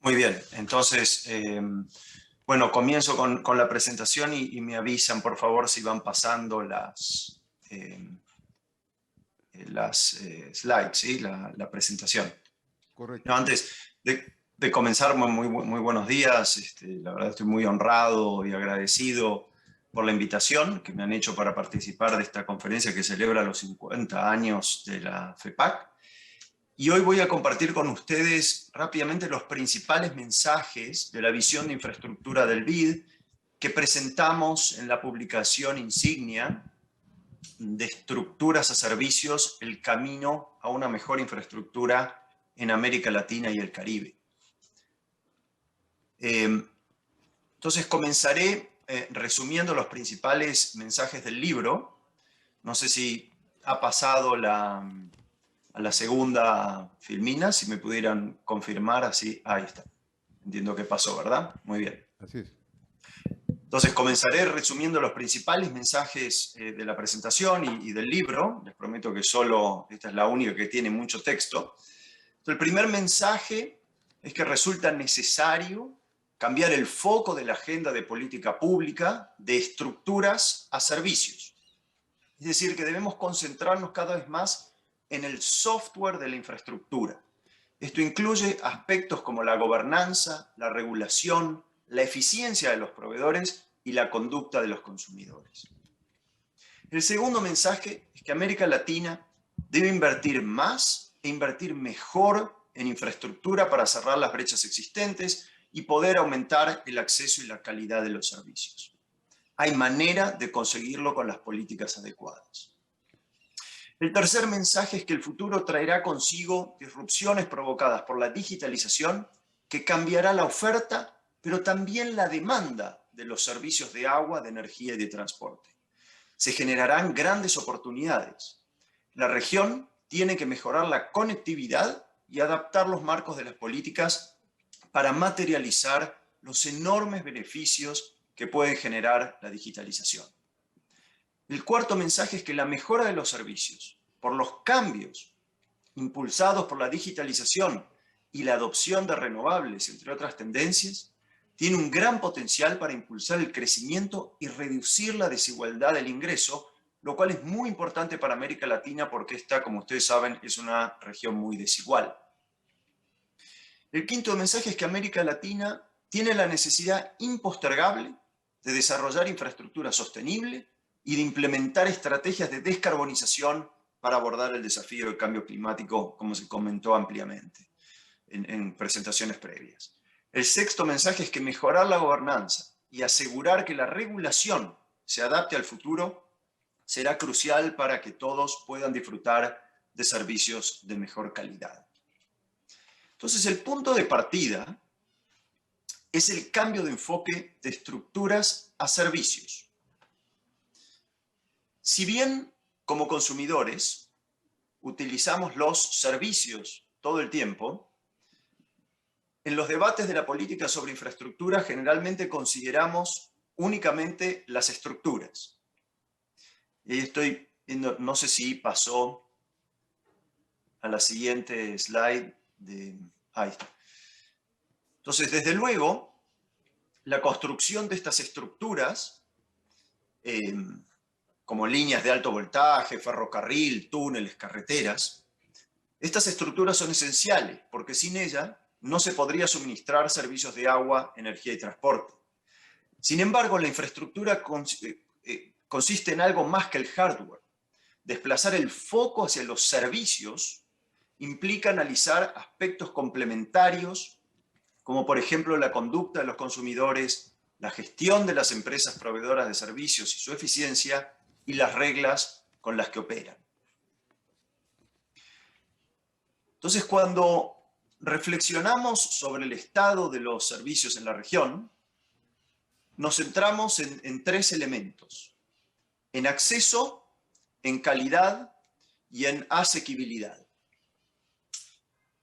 Muy bien, entonces, bueno, comienzo con la presentación y me avisan, por favor, si van pasando las slides, ¿sí? La presentación. No, Correcto. antes de comenzar, muy buenos días. La verdad estoy muy honrado y agradecido por la invitación que me han hecho para participar de esta conferencia que celebra los 50 años de la FEPAC. Y hoy voy a compartir con ustedes rápidamente los principales mensajes de la visión de infraestructura del BID que presentamos en la publicación insignia de Estructuras a Servicios, el camino a una mejor infraestructura en América Latina y el Caribe. Entonces comenzaré resumiendo los principales mensajes del libro. No sé si ha pasado a la segunda filmina, si me pudieran confirmar, así, ahí está. Entiendo que pasó, ¿verdad? Muy bien. Así es. Entonces comenzaré resumiendo los principales mensajes de la presentación y del libro. Les prometo que solo esta es la única que tiene mucho texto. Entonces, el primer mensaje es que resulta necesario cambiar el foco de la agenda de política pública de estructuras a servicios. Es decir, que debemos concentrarnos cada vez más en el software de la infraestructura. Esto incluye aspectos como la gobernanza, la regulación, la eficiencia de los proveedores y la conducta de los consumidores. El segundo mensaje es que América Latina debe invertir más e invertir mejor en infraestructura para cerrar las brechas existentes y poder aumentar el acceso y la calidad de los servicios. Hay manera de conseguirlo con las políticas adecuadas. El tercer mensaje es que el futuro traerá consigo disrupciones provocadas por la digitalización que cambiará la oferta, pero también la demanda de los servicios de agua, de energía y de transporte. Se generarán grandes oportunidades. La región tiene que mejorar la conectividad y adaptar los marcos de las políticas para materializar los enormes beneficios que puede generar la digitalización. El cuarto mensaje es que la mejora de los servicios, por los cambios impulsados por la digitalización y la adopción de renovables, entre otras tendencias, tiene un gran potencial para impulsar el crecimiento y reducir la desigualdad del ingreso, lo cual es muy importante para América Latina porque esta, como ustedes saben, es una región muy desigual. El quinto mensaje es que América Latina tiene la necesidad impostergable de desarrollar infraestructura sostenible y de implementar estrategias de descarbonización para abordar el desafío del cambio climático, como se comentó ampliamente en presentaciones previas. El sexto mensaje es que mejorar la gobernanza y asegurar que la regulación se adapte al futuro será crucial para que todos puedan disfrutar de servicios de mejor calidad. Entonces, el punto de partida es el cambio de enfoque de estructuras a servicios. Si bien, como consumidores, utilizamos los servicios todo el tiempo, en los debates de la política sobre infraestructura generalmente consideramos únicamente las estructuras. Y ahí estoy viendo, no sé si pasó a la siguiente slide. Ahí está. Entonces, desde luego, la construcción de estas estructuras, como líneas de alto voltaje, ferrocarril, túneles, carreteras, estas estructuras son esenciales porque sin ellas no se podría suministrar servicios de agua, energía y transporte. Sin embargo, la infraestructura consiste en algo más que el hardware. Desplazar el foco hacia los servicios implica analizar aspectos complementarios, como por ejemplo la conducta de los consumidores, la gestión de las empresas proveedoras de servicios y su eficiencia, y las reglas con las que operan. Entonces, cuando reflexionamos sobre el estado de los servicios en la región, nos centramos en tres elementos: en acceso, en calidad y en asequibilidad.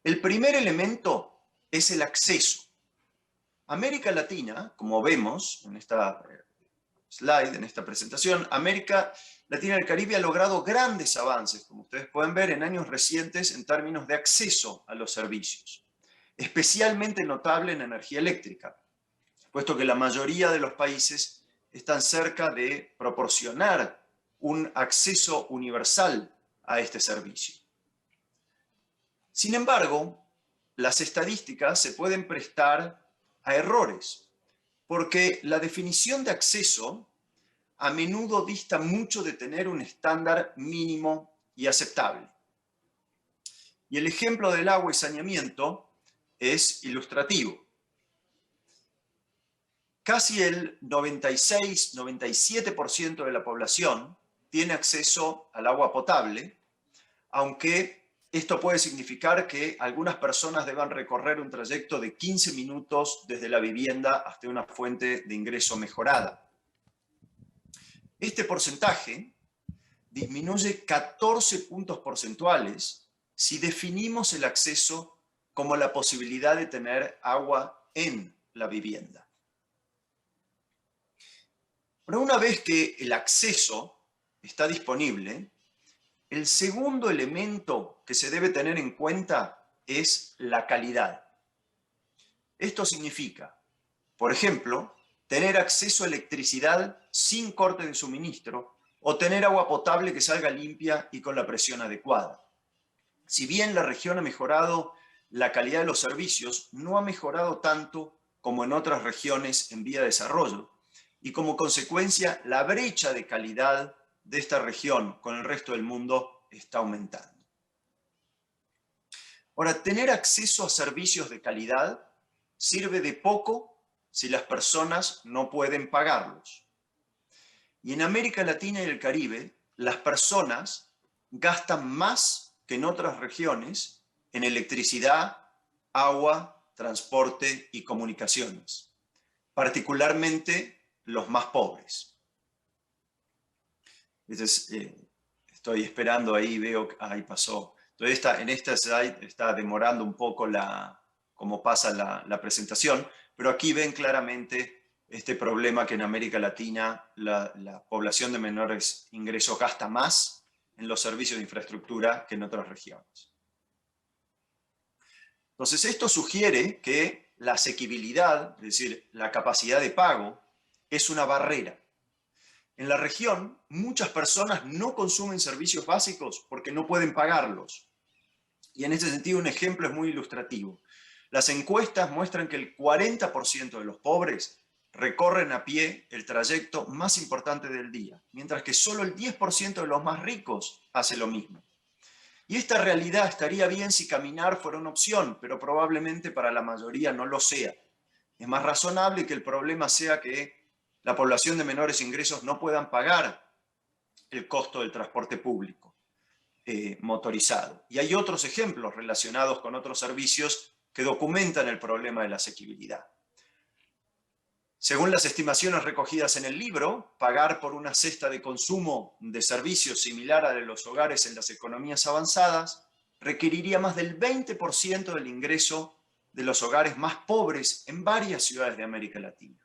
El primer elemento es el acceso. América Latina, como vemos en esta slide, en esta presentación, América Latina y el Caribe ha logrado grandes avances, como ustedes pueden ver, en años recientes en términos de acceso a los servicios. especialmente notable en energía eléctrica, puesto que la mayoría de los países están cerca de proporcionar un acceso universal a este servicio. Sin embargo, las estadísticas se pueden prestar a errores, porque la definición de acceso a menudo dista mucho de tener un estándar mínimo y aceptable. Y el ejemplo del agua y saneamiento es ilustrativo. Casi el 96-97% de la población tiene acceso al agua potable, aunque esto puede significar que algunas personas deban recorrer un trayecto de 15 minutos desde la vivienda hasta una fuente de ingreso mejorada. Este porcentaje disminuye 14 puntos porcentuales si definimos el acceso como la posibilidad de tener agua en la vivienda. Pero una vez que el acceso está disponible, el segundo elemento que se debe tener en cuenta es la calidad. Esto significa, por ejemplo, tener acceso a electricidad sin corte de suministro o tener agua potable que salga limpia y con la presión adecuada. Si bien la región ha mejorado la calidad de los servicios, no ha mejorado tanto como en otras regiones en vía de desarrollo, y como consecuencia la brecha de calidad de esta región con el resto del mundo está aumentando. Ahora, tener acceso a servicios de calidad sirve de poco si las personas no pueden pagarlos. Y en América Latina y el Caribe, las personas gastan más que en otras regiones en electricidad, agua, transporte y comunicaciones, particularmente los más pobres. Entonces, estoy esperando ahí, veo que ahí pasó. Entonces, en esta slide está demorando un poco cómo pasa la presentación, pero aquí ven claramente este problema que en América Latina la población de menores ingresos gasta más en los servicios de infraestructura que en otras regiones. Entonces, esto sugiere que la asequibilidad, es decir, la capacidad de pago, es una barrera. En la región, muchas personas no consumen servicios básicos porque no pueden pagarlos. Y en este sentido, un ejemplo es muy ilustrativo. Las encuestas muestran que el 40% de los pobres recorren a pie el trayecto más importante del día, mientras que solo el 10% de los más ricos hace lo mismo. Y esta realidad estaría bien si caminar fuera una opción, pero probablemente para la mayoría no lo sea. Es más razonable que el problema sea que la población de menores ingresos no puedan pagar el costo del transporte público motorizado. Y hay otros ejemplos relacionados con otros servicios que documentan el problema de la asequibilidad. Según las estimaciones recogidas en el libro, pagar por una cesta de consumo de servicios similar a la de los hogares en las economías avanzadas requeriría más del 20% del ingreso de los hogares más pobres en varias ciudades de América Latina.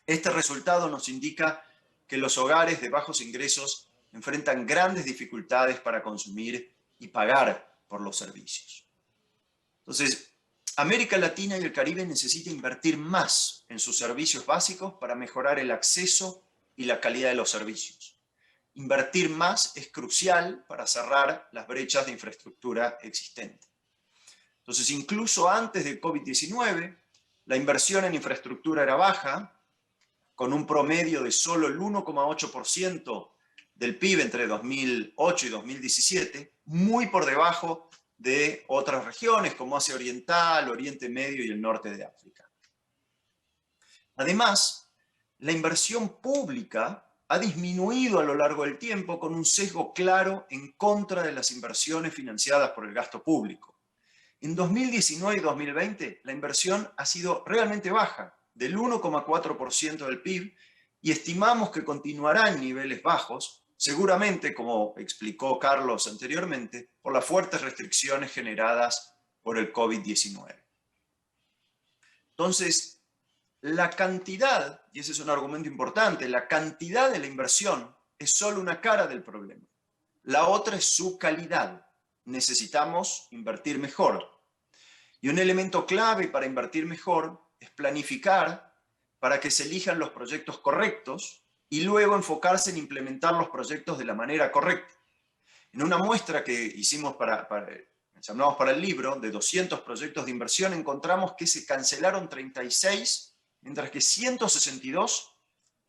Este resultado nos indica que los hogares de bajos ingresos enfrentan grandes dificultades para consumir y pagar por los servicios. Entonces, América Latina y el Caribe necesitan invertir más en sus servicios básicos para mejorar el acceso y la calidad de los servicios. Invertir más es crucial para cerrar las brechas de infraestructura existente. Entonces, incluso antes del COVID-19, la inversión en infraestructura era baja, con un promedio de solo el 1,8% del PIB entre 2008 y 2017, muy por debajo de otras regiones como Asia Oriental, Oriente Medio y el norte de África. Además, la inversión pública ha disminuido a lo largo del tiempo con un sesgo claro en contra de las inversiones financiadas por el gasto público. En 2019 y 2020 la inversión ha sido realmente baja, del 1,4% del PIB, y estimamos que continuará en niveles bajos, seguramente, como explicó Carlos anteriormente, por las fuertes restricciones generadas por el COVID-19. Entonces, la cantidad, y ese es un argumento importante, la cantidad de la inversión es solo una cara del problema. La otra es su calidad. Necesitamos invertir mejor. Y un elemento clave para invertir mejor es planificar para que se elijan los proyectos correctos y luego enfocarse en implementar los proyectos de la manera correcta. En una muestra que hicimos llamamos para el libro, de 200 proyectos de inversión, encontramos que se cancelaron 36, mientras que 162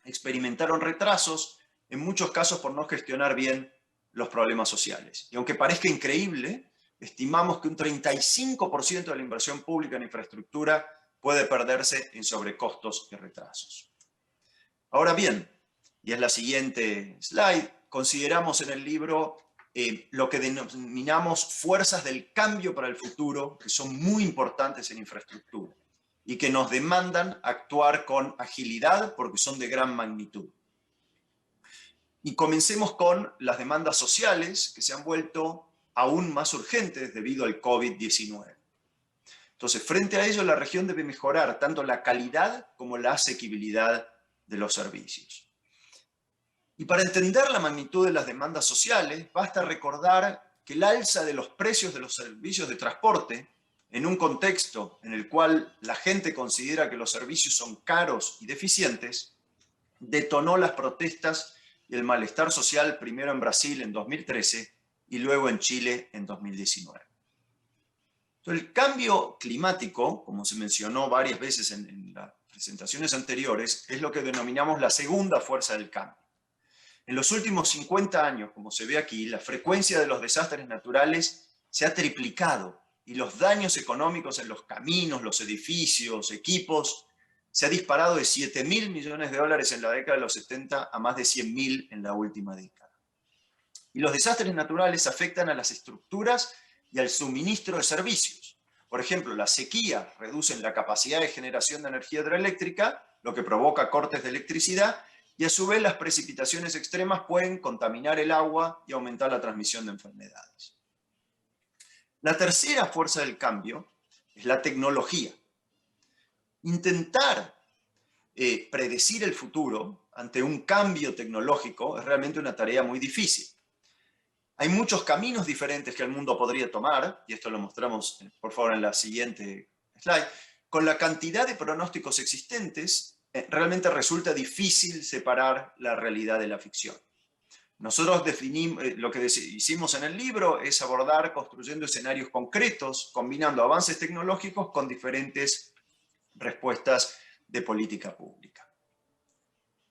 experimentaron retrasos, en muchos casos por no gestionar bien los problemas sociales. Y aunque parezca increíble, estimamos que un 35% de la inversión pública en infraestructura puede perderse en sobrecostos y retrasos. Ahora bien, y es la siguiente slide, consideramos en el libro lo que denominamos fuerzas del cambio para el futuro, que son muy importantes en infraestructura y que nos demandan actuar con agilidad porque son de gran magnitud. Y comencemos con las demandas sociales, que se han vuelto aún más urgentes debido al COVID-19. Entonces, frente a ello, la región debe mejorar tanto la calidad como la asequibilidad de los servicios. Y para entender la magnitud de las demandas sociales, basta recordar que el alza de los precios de los servicios de transporte, en un contexto en el cual la gente considera que los servicios son caros y deficientes, detonó las protestas y el malestar social primero en Brasil en 2013 y luego en Chile en 2019. Entonces, el cambio climático, como se mencionó varias veces en las presentaciones anteriores, es lo que denominamos la segunda fuerza del cambio. En los últimos 50 años, como se ve aquí, la frecuencia de los desastres naturales se ha triplicado y los daños económicos en los caminos, los edificios, equipos, se ha disparado de $7.000 millones en la década de los 70 a más de 100.000 en la última década. Y los desastres naturales afectan a las estructuras y al suministro de servicios. Por ejemplo, las sequías reducen la capacidad de generación de energía hidroeléctrica, lo que provoca cortes de electricidad, y a su vez las precipitaciones extremas pueden contaminar el agua y aumentar la transmisión de enfermedades. La tercera fuerza del cambio es la tecnología. Intentar predecir el futuro ante un cambio tecnológico es realmente una tarea muy difícil. Hay muchos caminos diferentes que el mundo podría tomar, y esto lo mostramos, por favor, en la siguiente slide. Con la cantidad de pronósticos existentes, realmente resulta difícil separar la realidad de la ficción. Nosotros definimos, lo que hicimos en el libro es abordar construyendo escenarios concretos, combinando avances tecnológicos con diferentes respuestas de política pública.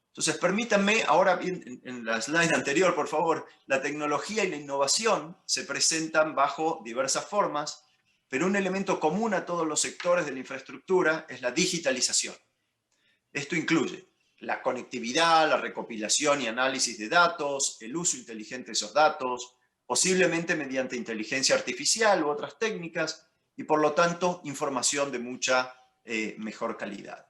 Entonces, permítanme, ahora en la slide anterior, por favor, la tecnología y la innovación se presentan bajo diversas formas, pero un elemento común a todos los sectores de la infraestructura es la digitalización. Esto incluye la conectividad, la recopilación y análisis de datos, el uso inteligente de esos datos, posiblemente mediante inteligencia artificial u otras técnicas, y por lo tanto, información de mucha mejor calidad.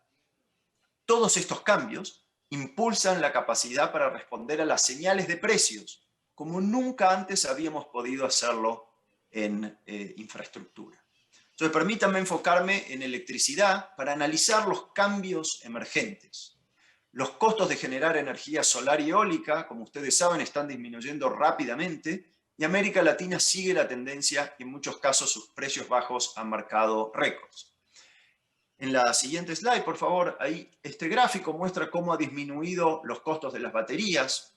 Todos estos cambios impulsan la capacidad para responder a las señales de precios, como nunca antes habíamos podido hacerlo en infraestructura. Entonces, permítanme enfocarme en electricidad para analizar los cambios emergentes. Los costos de generar energía solar y eólica, como ustedes saben, están disminuyendo rápidamente y América Latina sigue la tendencia y en muchos casos sus precios bajos han marcado récords. En la siguiente slide, por favor, ahí este gráfico muestra cómo ha disminuido los costos de las baterías,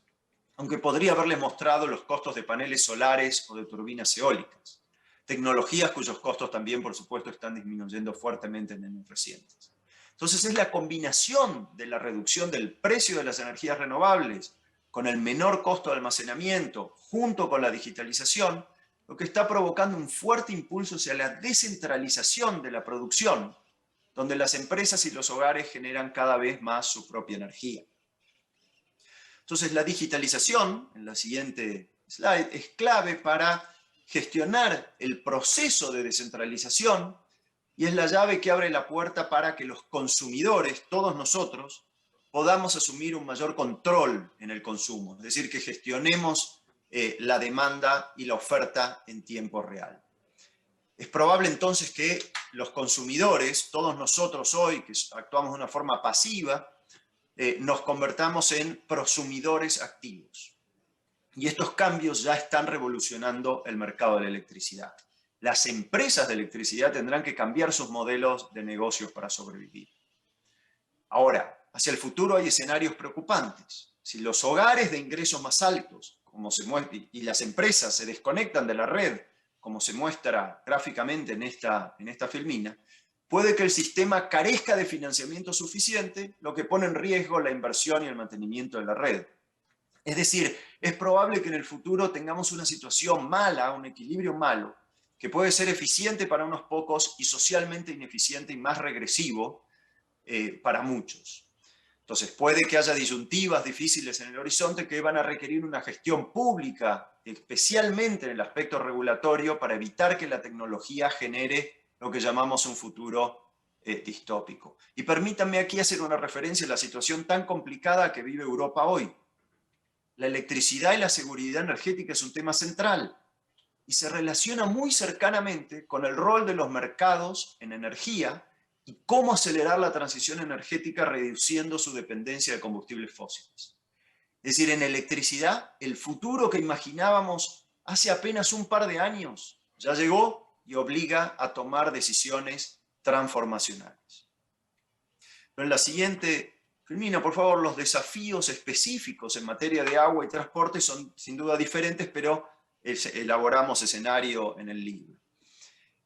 aunque podría haberles mostrado los costos de paneles solares o de turbinas eólicas. Tecnologías cuyos costos también, por supuesto, están disminuyendo fuertemente en años recientes. Entonces es la combinación de la reducción del precio de las energías renovables con el menor costo de almacenamiento, junto con la digitalización, lo que está provocando un fuerte impulso hacia la descentralización de la producción, donde las empresas y los hogares generan cada vez más su propia energía. Entonces la digitalización, en la siguiente slide, es clave para gestionar el proceso de descentralización y es la llave que abre la puerta para que los consumidores, todos nosotros, podamos asumir un mayor control en el consumo, es decir, que gestionemos la demanda y la oferta en tiempo real. Es probable entonces que los consumidores, todos nosotros hoy que actuamos de una forma pasiva, nos convertamos en prosumidores activos. Y estos cambios ya están revolucionando el mercado de la electricidad. las empresas de electricidad tendrán que cambiar sus modelos de negocios para sobrevivir. Ahora, hacia el futuro hay escenarios preocupantes. Si los hogares de ingresos más altos, como se muestra, y las empresas se desconectan de la red, como se muestra gráficamente en esta filmina, puede que el sistema carezca de financiamiento suficiente, lo que pone en riesgo la inversión y el mantenimiento de la red. Es decir, es probable que en el futuro tengamos una situación mala, un equilibrio malo, que puede ser eficiente para unos pocos y socialmente ineficiente y más regresivo para muchos. Entonces puede que haya disyuntivas difíciles en el horizonte que van a requerir una gestión pública, especialmente en el aspecto regulatorio, para evitar que la tecnología genere lo que llamamos un futuro distópico. Y permítanme aquí hacer una referencia a la situación tan complicada que vive Europa hoy. La electricidad y la seguridad energética es un tema central y se relaciona muy cercanamente con el rol de los mercados en energía y cómo acelerar la transición energética reduciendo su dependencia de combustibles fósiles. Es decir, en electricidad, el futuro que imaginábamos hace apenas un par de años ya llegó y obliga a tomar decisiones transformacionales. Pero en la siguiente filmina, por favor, los desafíos específicos en materia de agua y transporte son sin duda diferentes, pero elaboramos escenario en el libro.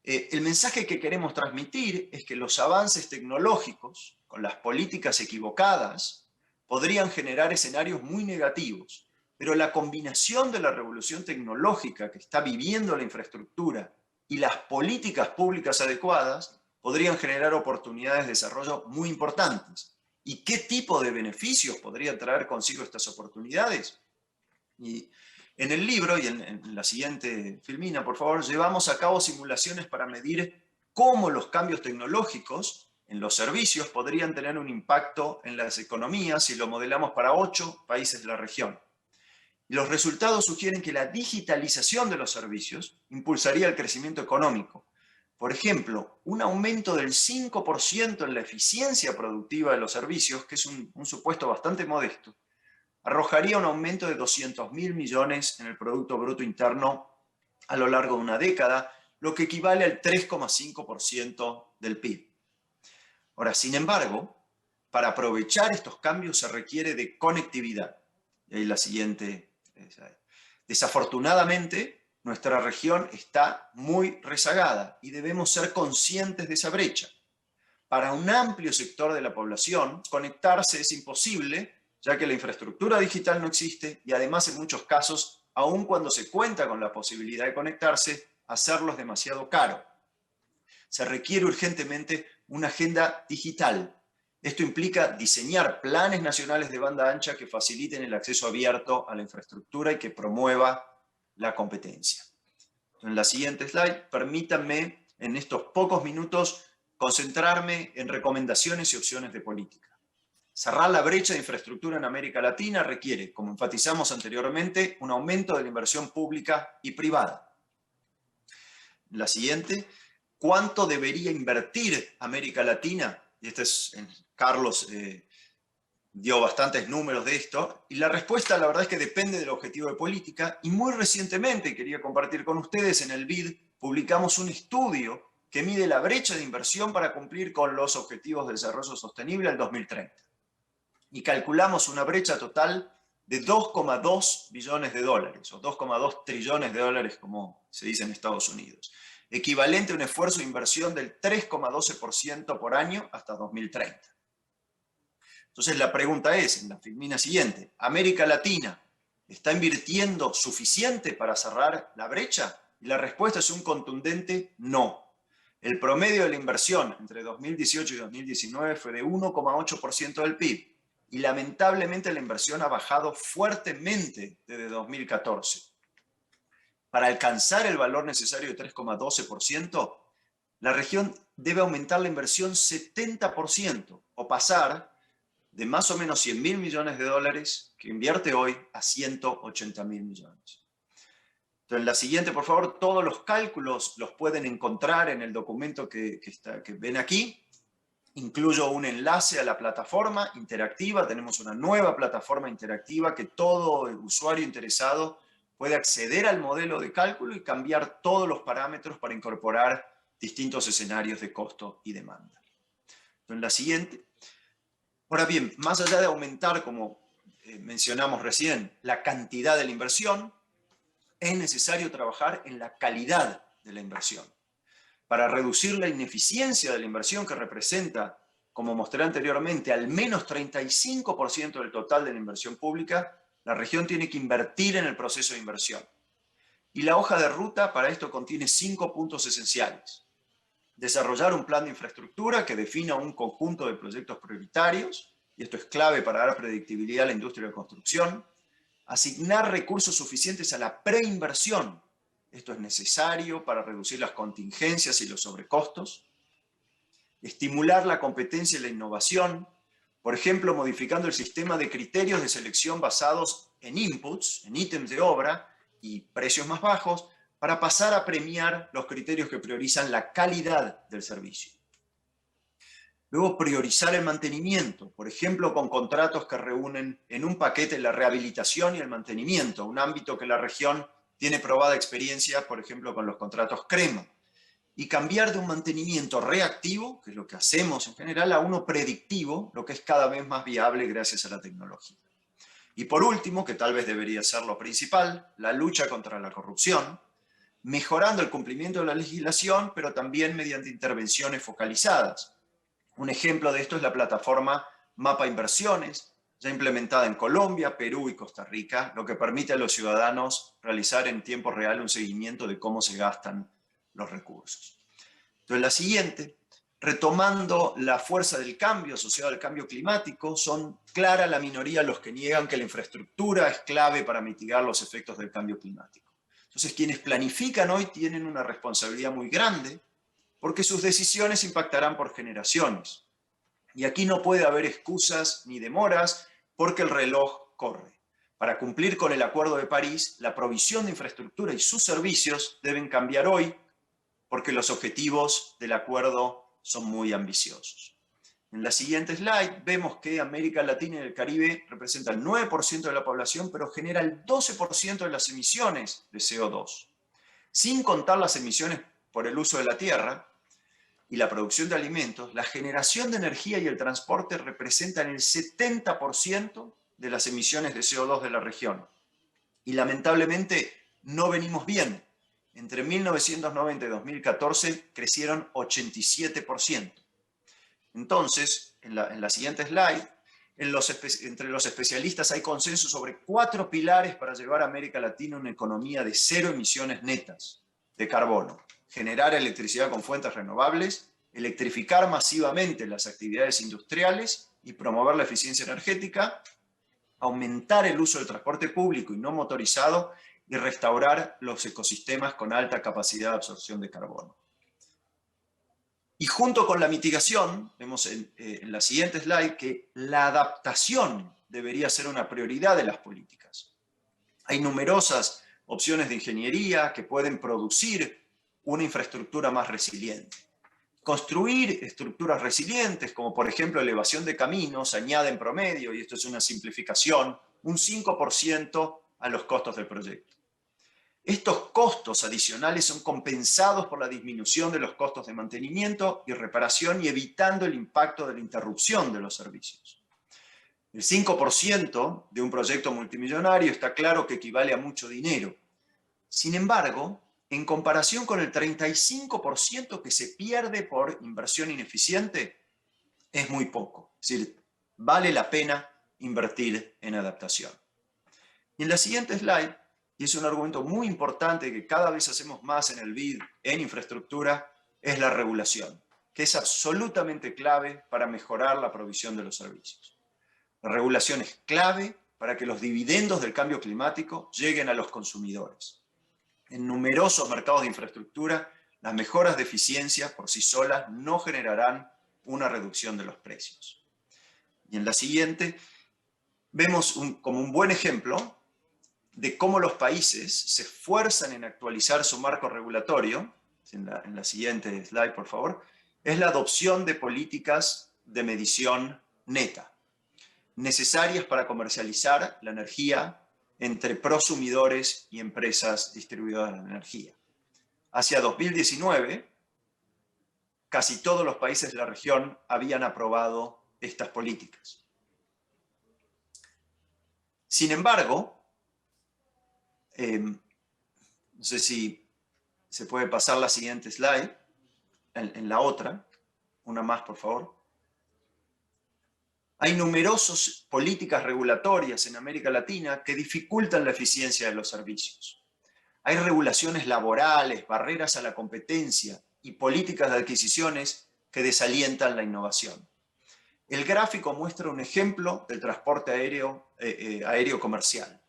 El mensaje que queremos transmitir es que los avances tecnológicos, con las políticas equivocadas, podrían generar escenarios muy negativos, pero la combinación de la revolución tecnológica que está viviendo la infraestructura y las políticas públicas adecuadas podrían generar oportunidades de desarrollo muy importantes. ¿Y qué tipo de beneficios podrían traer consigo estas oportunidades? Y en el libro, y en la siguiente filmina, por favor, llevamos a cabo simulaciones para medir cómo los cambios tecnológicos en los servicios podrían tener un impacto en las economías si lo modelamos para 8 países de la región. Y los resultados sugieren que la digitalización de los servicios impulsaría el crecimiento económico. Por ejemplo, un aumento del 5% en la eficiencia productiva de los servicios, que es un supuesto bastante modesto, arrojaría un aumento de 200.000 millones en el Producto Bruto Interno a lo largo de una década, lo que equivale al 3,5% del PIB. Ahora, sin embargo, para aprovechar estos cambios se requiere de conectividad. Y ahí la siguiente. Desafortunadamente, nuestra región está muy rezagada y debemos ser conscientes de esa brecha. Para un amplio sector de la población, conectarse es imposible, ya que la infraestructura digital no existe y además en muchos casos, aun cuando se cuenta con la posibilidad de conectarse, hacerlo es demasiado caro. Se requiere urgentemente una agenda digital. Esto implica diseñar planes nacionales de banda ancha que faciliten el acceso abierto a la infraestructura y que promueva la competencia. En la siguiente slide, permítanme en estos pocos minutos concentrarme en recomendaciones y opciones de política. Cerrar la brecha de infraestructura en América Latina requiere, como enfatizamos anteriormente, un aumento de la inversión pública y privada. La siguiente, ¿cuánto debería invertir América Latina? Y Carlos dio bastantes números de esto, y la respuesta la verdad es que depende del objetivo de política, y muy recientemente, quería compartir con ustedes, en el BID publicamos un estudio que mide la brecha de inversión para cumplir con los objetivos de desarrollo sostenible al 2030. Y calculamos una brecha total de 2,2 billones de dólares, o 2,2 trillones de dólares, como se dice en Estados Unidos, equivalente a un esfuerzo de inversión del 3,12% por año hasta 2030. Entonces la pregunta es, en la filmina siguiente, ¿América Latina está invirtiendo suficiente para cerrar la brecha? Y la respuesta es un contundente no. El promedio de la inversión entre 2018 y 2019 fue de 1,8% del PIB. Y lamentablemente la inversión ha bajado fuertemente desde 2014. Para alcanzar el valor necesario de 3,12%, la región debe aumentar la inversión 70% o pasar de más o menos 100.000 millones de dólares que invierte hoy a 180.000 millones. Entonces, en la siguiente, por favor, todos los cálculos los pueden encontrar en el documento que ven aquí. Incluyo un enlace a la plataforma interactiva. Tenemos una nueva plataforma interactiva que todo usuario interesado puede acceder al modelo de cálculo y cambiar todos los parámetros para incorporar distintos escenarios de costo y demanda. En la siguiente. Ahora bien, más allá de aumentar, como mencionamos recién, la cantidad de la inversión, es necesario trabajar en la calidad de la inversión. Para reducir la ineficiencia de la inversión, que representa, como mostré anteriormente, al menos 35% del total de la inversión pública, la región tiene que invertir en el proceso de inversión. Y la hoja de ruta para esto contiene 5 puntos esenciales. Desarrollar un plan de infraestructura que defina un conjunto de proyectos prioritarios, y esto es clave para dar predictibilidad a la industria de construcción. Asignar recursos suficientes a la preinversión. Esto es necesario para reducir las contingencias y los sobrecostos. Estimular la competencia y la innovación, por ejemplo, modificando el sistema de criterios de selección basados en inputs, en ítems de obra y precios más bajos, para pasar a premiar los criterios que priorizan la calidad del servicio. Luego, priorizar el mantenimiento, por ejemplo, con contratos que reúnen en un paquete la rehabilitación y el mantenimiento, un ámbito que la región tiene probada experiencia, por ejemplo, con los contratos CREMA. Y cambiar de un mantenimiento reactivo, que es lo que hacemos en general, a uno predictivo, lo que es cada vez más viable gracias a la tecnología. Y por último, que tal vez debería ser lo principal, la lucha contra la corrupción, mejorando el cumplimiento de la legislación, pero también mediante intervenciones focalizadas. Un ejemplo de esto es la plataforma Mapa Inversiones, ya implementada en Colombia, Perú y Costa Rica, lo que permite a los ciudadanos realizar en tiempo real un seguimiento de cómo se gastan los recursos. Entonces, la siguiente, retomando la fuerza del cambio asociada al cambio climático, son clara la minoría los que niegan que la infraestructura es clave para mitigar los efectos del cambio climático. Entonces, quienes planifican hoy tienen una responsabilidad muy grande, porque sus decisiones impactarán por generaciones. Y aquí no puede haber excusas ni demoras, porque el reloj corre. Para cumplir con el Acuerdo de París, la provisión de infraestructura y sus servicios deben cambiar hoy, porque los objetivos del acuerdo son muy ambiciosos. En la siguiente slide vemos que América Latina y el Caribe representan el 9% de la población, pero genera el 12% de las emisiones de CO2. Sin contar las emisiones por el uso de la tierra y la producción de alimentos, la generación de energía y el transporte representan el 70% de las emisiones de CO2 de la región. Y lamentablemente no venimos bien. Entre 1990 y 2014 crecieron 87%. Entonces, en la siguiente slide, entre los especialistas hay consenso sobre 4 pilares para llevar a América Latina a una economía de 0 emisiones netas de carbono. Generar electricidad con fuentes renovables, electrificar masivamente las actividades industriales y promover la eficiencia energética, aumentar el uso del transporte público y no motorizado y restaurar los ecosistemas con alta capacidad de absorción de carbono. Y junto con la mitigación, vemos en la siguiente slide que la adaptación debería ser una prioridad de las políticas. Hay numerosas opciones de ingeniería que pueden producir una infraestructura más resiliente. Construir estructuras resilientes, como por ejemplo elevación de caminos, añade en promedio, y esto es una simplificación, un 5% a los costos del proyecto. Estos costos adicionales son compensados por la disminución de los costos de mantenimiento y reparación y evitando el impacto de la interrupción de los servicios. El 5% de un proyecto multimillonario está claro que equivale a mucho dinero. Sin embargo, en comparación con el 35% que se pierde por inversión ineficiente, es muy poco. Es decir, vale la pena invertir en adaptación. Y en la siguiente slide, y es un argumento muy importante que cada vez hacemos más en el BID, en infraestructura, es la regulación, que es absolutamente clave para mejorar la provisión de los servicios. La regulación es clave para que los dividendos del cambio climático lleguen a los consumidores. En numerosos mercados de infraestructura, las mejoras de eficiencia por sí solas no generarán una reducción de los precios. Y en la siguiente, vemos como un buen ejemplo de cómo los países se esfuerzan en actualizar su marco regulatorio, en la siguiente slide, por favor, es la adopción de políticas de medición neta, necesarias para comercializar la energía entre prosumidores y empresas distribuidoras de energía. Hacia 2019, casi todos los países de la región habían aprobado estas políticas. Sin embargo, no sé si se puede pasar la siguiente slide, en la otra, una más por favor. Hay numerosas políticas regulatorias en América Latina que dificultan la eficiencia de los servicios. Hay regulaciones laborales, barreras a la competencia y políticas de adquisiciones que desalientan la innovación. El gráfico muestra un ejemplo del transporte aéreo comercial.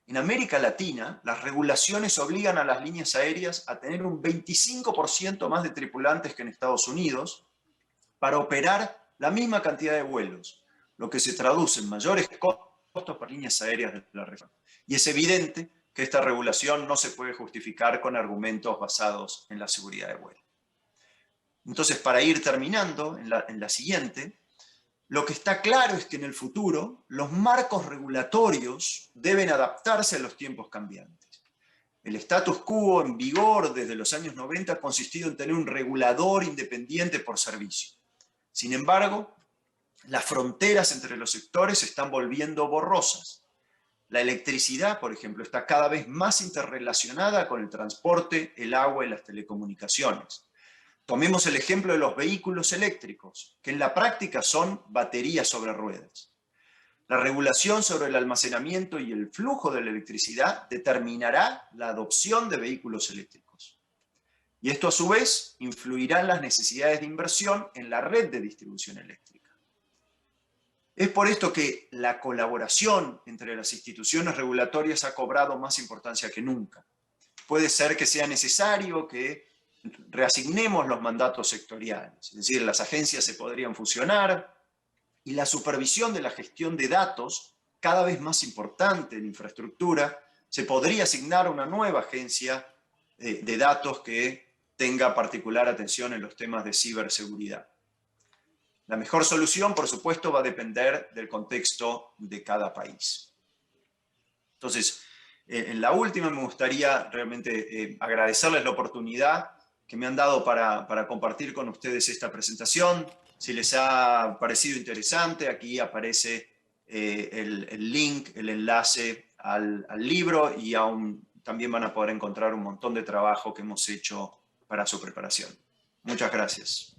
En América Latina, las regulaciones obligan a las líneas aéreas a tener un 25% más de tripulantes que en Estados Unidos para operar la misma cantidad de vuelos, lo que se traduce en mayores costos para líneas aéreas de la región. Y es evidente que esta regulación no se puede justificar con argumentos basados en la seguridad de vuelo. Entonces, para ir terminando, en la siguiente, lo que está claro es que en el futuro los marcos regulatorios deben adaptarse a los tiempos cambiantes. El status quo en vigor desde los años 90 ha consistido en tener un regulador independiente por servicio. Sin embargo, las fronteras entre los sectores se están volviendo borrosas. La electricidad, por ejemplo, está cada vez más interrelacionada con el transporte, el agua y las telecomunicaciones. Tomemos el ejemplo de los vehículos eléctricos, que en la práctica son baterías sobre ruedas. La regulación sobre el almacenamiento y el flujo de la electricidad determinará la adopción de vehículos eléctricos. Y esto a su vez influirá en las necesidades de inversión en la red de distribución eléctrica. Es por esto que la colaboración entre las instituciones regulatorias ha cobrado más importancia que nunca. Puede ser que sea necesario que reasignemos los mandatos sectoriales, es decir, las agencias se podrían fusionar y la supervisión de la gestión de datos, cada vez más importante en infraestructura, se podría asignar a una nueva agencia de datos que tenga particular atención en los temas de ciberseguridad. La mejor solución, por supuesto, va a depender del contexto de cada país. Entonces, en la última me gustaría realmente agradecerles la oportunidad que me han dado para compartir con ustedes esta presentación. Si les ha parecido interesante, aquí aparece el link, el enlace al libro y también van a poder encontrar un montón de trabajo que hemos hecho para su preparación. Muchas gracias.